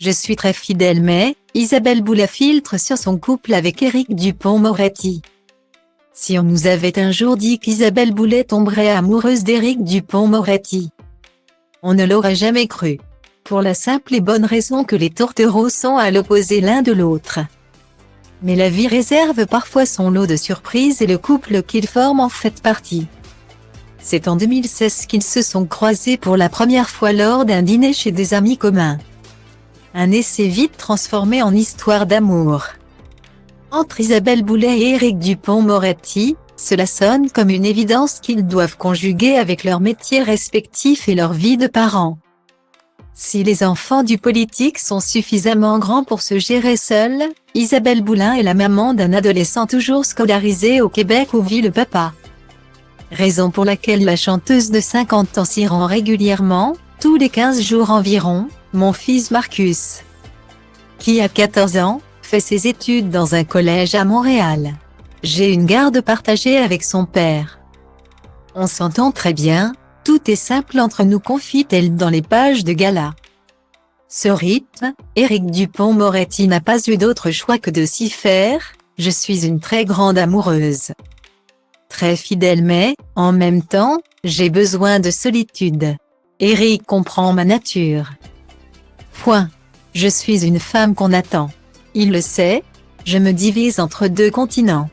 Je suis très fidèle mais, Isabelle Boulay filtre sur son couple avec Éric Dupond-Moretti. Si on nous avait un jour dit qu'Isabelle Boulay tomberait amoureuse d'Éric Dupond-Moretti, on ne l'aurait jamais cru. Pour la simple et bonne raison que les tourtereaux sont à l'opposé l'un de l'autre. Mais la vie réserve parfois son lot de surprises et le couple qu'ils forment en fait partie. C'est en 2016 qu'ils se sont croisés pour la première fois lors d'un dîner chez des amis communs. Un essai vite transformé en histoire d'amour. Entre Isabelle Boulay et Éric Dupond-Moretti, cela sonne comme une évidence qu'ils doivent conjuguer avec leurs métiers respectifs et leur vie de parents. Si les enfants du politique sont suffisamment grands pour se gérer seuls, Isabelle Boulay est la maman d'un adolescent toujours scolarisé au Québec où vit le papa. Raison pour laquelle la chanteuse de 50 ans s'y rend régulièrement, tous les 15 jours environ, mon fils Marcus, qui a 14 ans, fait ses études dans un collège à Montréal. J'ai une garde partagée avec son père. On s'entend très bien, tout est simple entre nous, confie-t-elle dans les pages de gala. Ce rythme, Éric Dupond-Moretti n'a pas eu d'autre choix que de s'y faire. Je suis une très grande amoureuse. Très fidèle mais, en même temps, j'ai besoin de solitude. Éric comprend ma nature. Point. Je suis une femme qu'on attend. Il le sait, je me divise entre 2 continents.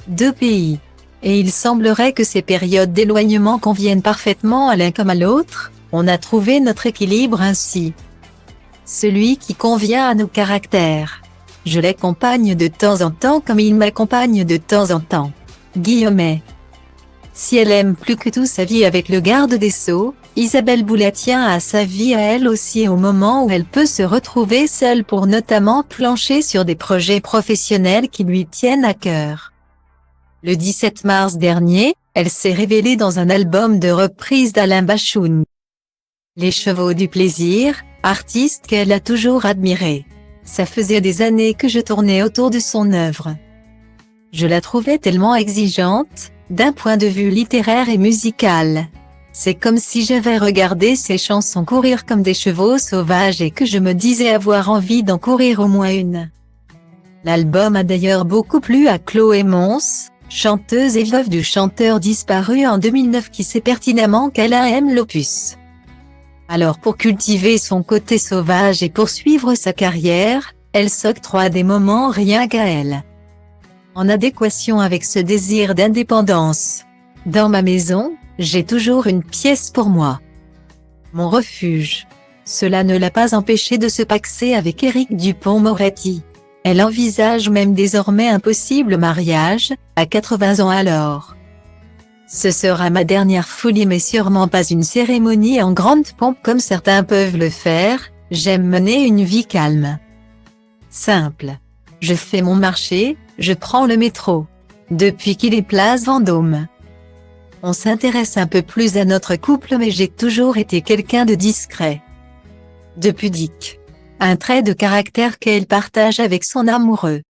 2 pays. Et il semblerait que ces périodes d'éloignement conviennent parfaitement à l'un comme à l'autre, on a trouvé notre équilibre ainsi. Celui qui convient à nos caractères. Je l'accompagne de temps en temps comme il m'accompagne de temps en temps. Guillemets. Si elle aime plus que tout sa vie avec le garde des Sceaux, Isabelle Boulay tient à sa vie à elle aussi au moment où elle peut se retrouver seule pour notamment plancher sur des projets professionnels qui lui tiennent à cœur. Le 17 mars dernier, elle s'est révélée dans un album de reprises d'Alain Bashung. Les Chevaux du Plaisir, artiste qu'elle a toujours admiré. Ça faisait des années que je tournais autour de son œuvre. Je la trouvais tellement exigeante, d'un point de vue littéraire et musical. C'est comme si j'avais regardé ses chansons courir comme des chevaux sauvages et que je me disais avoir envie d'en courir au moins une. L'album a d'ailleurs beaucoup plu à Chloé Mons, chanteuse et veuve du chanteur disparu en 2009 qui sait pertinemment qu'elle aime l'opus. Alors pour cultiver son côté sauvage et poursuivre sa carrière, elle s'octroie des moments rien qu'à elle. En adéquation avec ce désir d'indépendance. Dans ma maison, j'ai toujours une pièce pour moi. Mon refuge. Cela ne l'a pas empêché de se paxer avec Éric Dupond-Moretti. Elle envisage même désormais un possible mariage, à 80 ans alors. Ce sera ma dernière folie mais sûrement pas une cérémonie en grande pompe comme certains peuvent le faire, j'aime mener une vie calme. Simple. Je fais mon marché, je prends le métro. Depuis qu'il est place Vendôme. On s'intéresse un peu plus à notre couple mais j'ai toujours été quelqu'un de discret. De pudique. Un trait de caractère qu'elle partage avec son amoureux.